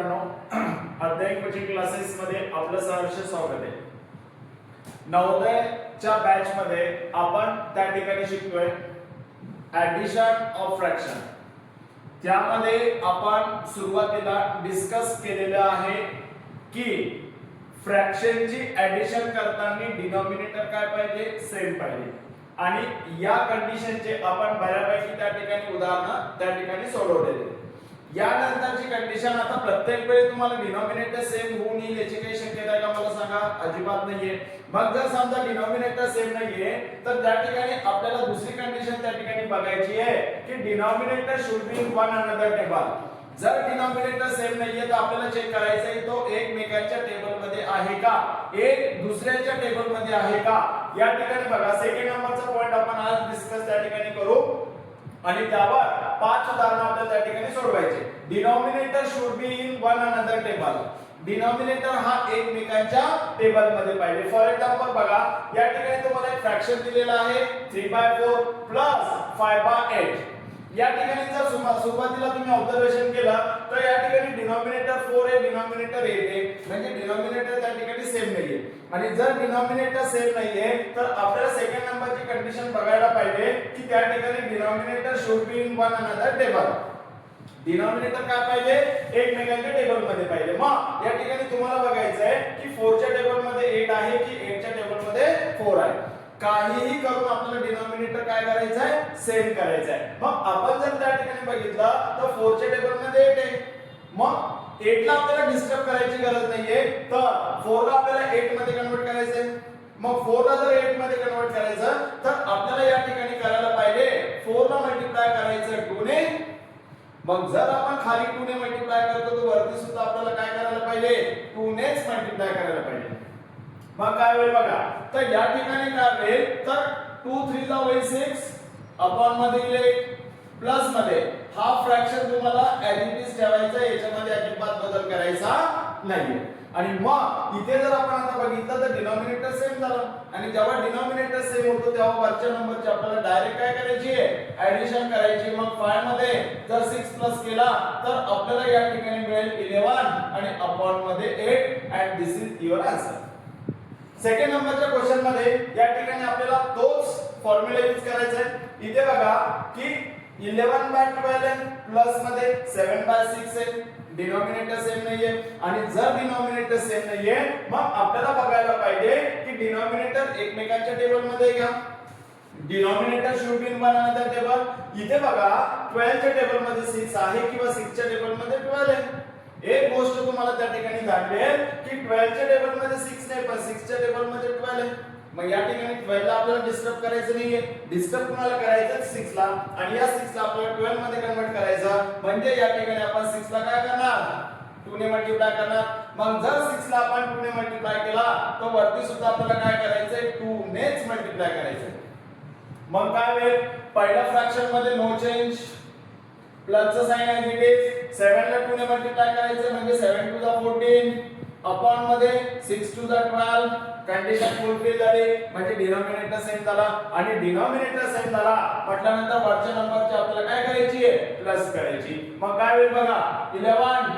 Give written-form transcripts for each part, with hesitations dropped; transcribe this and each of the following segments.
मित्रांनो, अध्ययन coaching classes मध्ये आपलं सहर्ष स्वागत आहे. नवोदयच्या बॅच मध्ये आपण त्या ठिकाणी शिकतोय ऍडिशन ऑफ फ्रॅक्शन. त्यामध्ये आपण सुरुवातीला डिस्कस केलेलं आहे की फ्रॅक्शनची ऍडिशन करताना डिनॉमिनेटर काय पाहिजे, सेम पाहिजे. आणि या कंडिशनचे आपण बऱ्यापैकी त्या ठिकाणी उदाहरण त्या ठिकाणी सोडवलेले. यानंतरची कंडिशन आता प्रत्येक वेळी तुम्हाला डिनॉमिनेटर सेम होऊन येईल याची काही शक्यता आहे का मला सांगा? अजिबात नाहीये. मग जर समजा डिनॉमिनेटर सेम नाहीये तर त्या ठिकाणी आपल्याला दुसरी कंडिशन त्या ठिकाणी बघायची आहे की denominator should be in one another table. जर डिनॉमिनेटर सेम नाहीये तर आपल्याला चेक करायचं आहे तो एकमेकांच्या टेबल मध्ये आहे का, एक दुसऱ्याच्या टेबल मध्ये आहे का. या ठिकाणी बघा सेकंड नंबरचा पॉइंट आपण आज डिस्कस त्या ठिकाणी करू आणि त्यावर 5 उदाहरण आपल्याला त्या ठिकाणी सोडवायचे. Denominator should be in one another table. Denominator हा एकमेकांच्या टेबल मध्ये पाहिजे. फॉर एक्झाम्पल बघा या ठिकाणी तुम्हाला एक फ्रॅक्शन दिलेला आहे 3/4 प्लस 5/8. या ठिकाणी जर सुरुवातीला तुम्ही ऑब्झर्वेशन केलं तर या ठिकाणी डिनॉमिनेटर 4 आहे, डिनॉमिनेटर 8 आहे, म्हणजे डिनॉमिनेटर त्या ठिकाणी सेम नाहीये. आणि जर डिनॉमिनेटर सेम नाहीये तर आपल्याला सेकंड नंबरची कंडिशन बघायला पाहिजे की त्या ठिकाणी denominator should be in one another table. Denominator काय पाहिजे, एकमेकांच्या टेबल मध्ये पाहिजे. मग या ठिकाणी तुम्हाला बघायचं आहे की 4 च्या टेबल मध्ये 8 आहे की 8 च्या टेबल मध्ये 4 आहे. काहीही करून आपल्याला डिनॉमिनेटर काय करायचं आहे, सेम करायचं आहे. मग आपण जर त्या ठिकाणी बघितलं तर 4 च्या टेबल मध्ये 8 आहे. मग 8 ला आपल्याला डिस्टर्ब करायची गरज नाहीये तर 4 ला आपल्याला 8 मध्ये कन्वर्ट करायचंय. मग 4 ला जर 8 मध्ये कन्वर्ट करायचं तर आपल्याला या ठिकाणी करायला पाहिजे 4 ला मल्टिप्लाय करायचं 2 ने. मग जर आपण खाली 2 ने मल्टिप्लाय करतो तर वरती सुद्धा आपल्याला काय करायला पाहिजे, 2 नेच मल्टिप्लाय करायला पाहिजे. मग काय होईल बघा, तर या ठिकाणी काय होईल तर 2 3 ला होईल 6 अपॉन मध्ये येईल प्लस मध्ये. हा फ्रॅक्शन तुम्हाला ऍज इट इज ठेवायचा, याच्यामध्ये अजिबात बदल करायचा नाहीये. आणि मग इथे जर आपण आता बघितलं तर डिनॉमिनेटर सेम झालं आणि जेव्हा डिनॉमिनेटर सेम होतो तेव्हा वरच्या नंबरची आपल्याला डायरेक्ट काय करायची आहे, ऍडिशन करायची. मग 5 मध्ये जर 6 प्लस केला तर आपल्याला या ठिकाणी मिळेल 11 आणि अपॉन मध्ये 8 and this is your answer. Second नंबरच्या क्वेश्चन मध्ये या ठिकाणी आपल्याला तोच फॉर्म्युला यूज करायचा आहे. इथे बघा की 11/12 आहे प्लस मध्ये 7/6 आहे. डिनॉमिनेटर सेम नाहीये आणि जर डिनॉमिनेटर सेम नाहीये मग आपल्याला बघायला पाहिजे की डिनॉमिनेटर एकमेकांच्या टेबल मध्ये घ्या. Denominator should be in one another table. इथे बघा 12 च्या टेबल मध्ये 6 आहे किंवा 6 च्या टेबल मध्ये 12 आहे. एक गोष्ट तुम्हाला त्या ठिकाणी जाणवेल की 12 च्या टेबल मध्ये 6 नाही पण 6 च्या टेबल मध्ये 12 आहे. मग या ठिकाणी 12 ला आपल्याला डिस्टर्ब करायचं नाहीये. डिस्टर्ब कुणाला करायचं, 6 ला. आणि या 6 ला आपल्याला 12 मध्ये कन्वर्ट करायचं. म्हणजे या ठिकाणी आपण 6 ला काय करणार, 2 ने मल्टिप्लाय करणार. मग जर 6 ला आपण 2 ने मल्टिप्लाय केला तर वरती सुद्धा आपल्याला काय करायचंय, 2 नेच मल्टिप्लाय करायचंय. मग काय होईल, पहिल्या फ्रॅक्शन मध्ये नो चेंज, प्लसचं साइन ऍज इट इज. 7 ला 2 ने मल्टिप्लाय करायचं म्हणजे 7 टू द 14 अपॉन मध्ये 6 टू द 12. कंडिशन फुलफिल झाली म्हणजे डिनॉमिनेटर सेम झाला. आणि डिनॉमिनेटर सेम झाला म्हटल्यानंतर वरच्या नंबरची आपल्याला काय करायची आहे, प्लस करायची. मग काय होईल बघा 11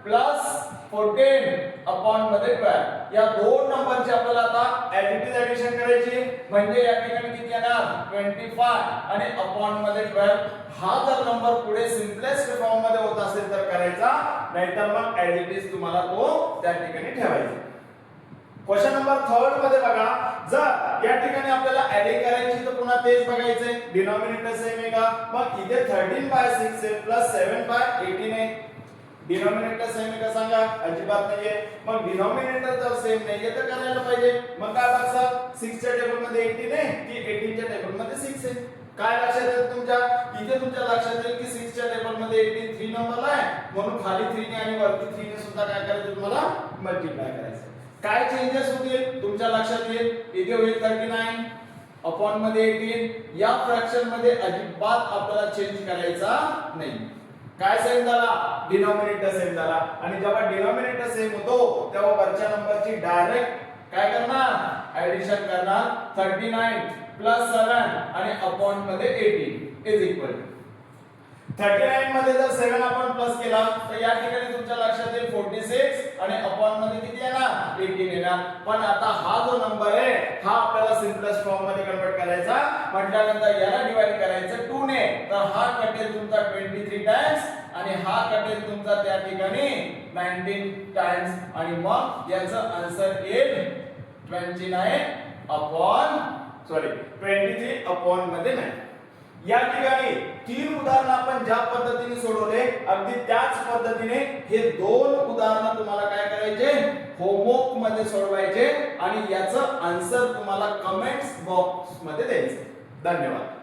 प्लस 14 अपॉन मध्ये 12. या दोन नंबरची आपल्याला आता ऍज इट इज ऍडिशन करायची म्हणजे या ठिकाणी किती येणार 25 आणि अपॉन मध्ये 12. हा जर नंबर पुढे सिम्पलेस्ट फॉर्म मध्ये होत असेल तर करायचा, नाहीतर मग ऍज इट इज तुम्हाला तो त्या ठिकाणी ठेवायचा. क्वेश्चन नंबर 3 मध्ये बघा, जर या ठिकाणी आपल्याला ऍडिंग करायची तर पुन्हा तेच बघायचंय डिनॉमिनेटर सेम आहे का. मग इथे 13/6 आहे प्लस 7/18 आहे. डिनॉमिनेटर सेम आहे का सांगा, अजिबात नाहीये. मग डिनॉमिनेटर जर सेम नाहीये तर करायला पाहिजे. मग काय बघा 6 च्या टेबल मध्ये 18 आहे की 18 च्या टेबल मध्ये 6 आहे. काय लक्षात येईल तुमच्या, इथे तुमच्या लक्षात येईल की 6 च्या टेबल मध्ये 18 3 नंबरला आहे म्हणून खाली 3 ने आणि वरती 3 ने सुद्धा काय करायचं तुम्हाला मल्टिप्लाय करायचं. काय चेंजेस होतील तुमच्या लक्षात येईल. इथे होईल 39 अपॉन मध्ये 18. या फ्रॅक्शन मध्ये अजिबात आपल्याला चेंज करायचा नाही. काय सेम झाला, डिनॉमिनेटर सेम झाला. आणि जेव्हा डिनॉमिनेटर सेम होतो तेव्हा वरच्या नंबरची डायरेक्ट काय करणार, ऍडिशन करणार. 39 प्लस 7 आणि अपॉन मध्ये 18 इज इक्वल. 39 मध्ये जर 7 आपण प्लस केला तर या ठिकाणी तुमच्या लक्षात येईल 46 आणि अपॉन मध्ये किती येणार 18 येणार. पण आता हा जो नंबर आहे हा आपल्याला सिम्पलेस्ट फॉर्म मध्ये कन्वर्ट करायचा म्हटल्यानंतर याला डिवाइड करायचं 2 ने, तर हा कटेल तुमचा 23 टाइम्स आणि हा कटेल तुमचा त्या ठिकाणी 19 टाइम्स आणि मग याचं आन्सर येईल 23 अपॉन मध्ये 9. या ठिकाणी 3 उदाहरण आपण ज्या पद्धतीने सोडवले अगदी त्याच पद्धतीने हे 2 उदाहरण तुम्हाला काय करायचे होमवर्क मध्ये सोडवायचे आणि याचं आन्सर तुम्हाला कमेंट्स बॉक्स मध्ये द्यायचं. धन्यवाद.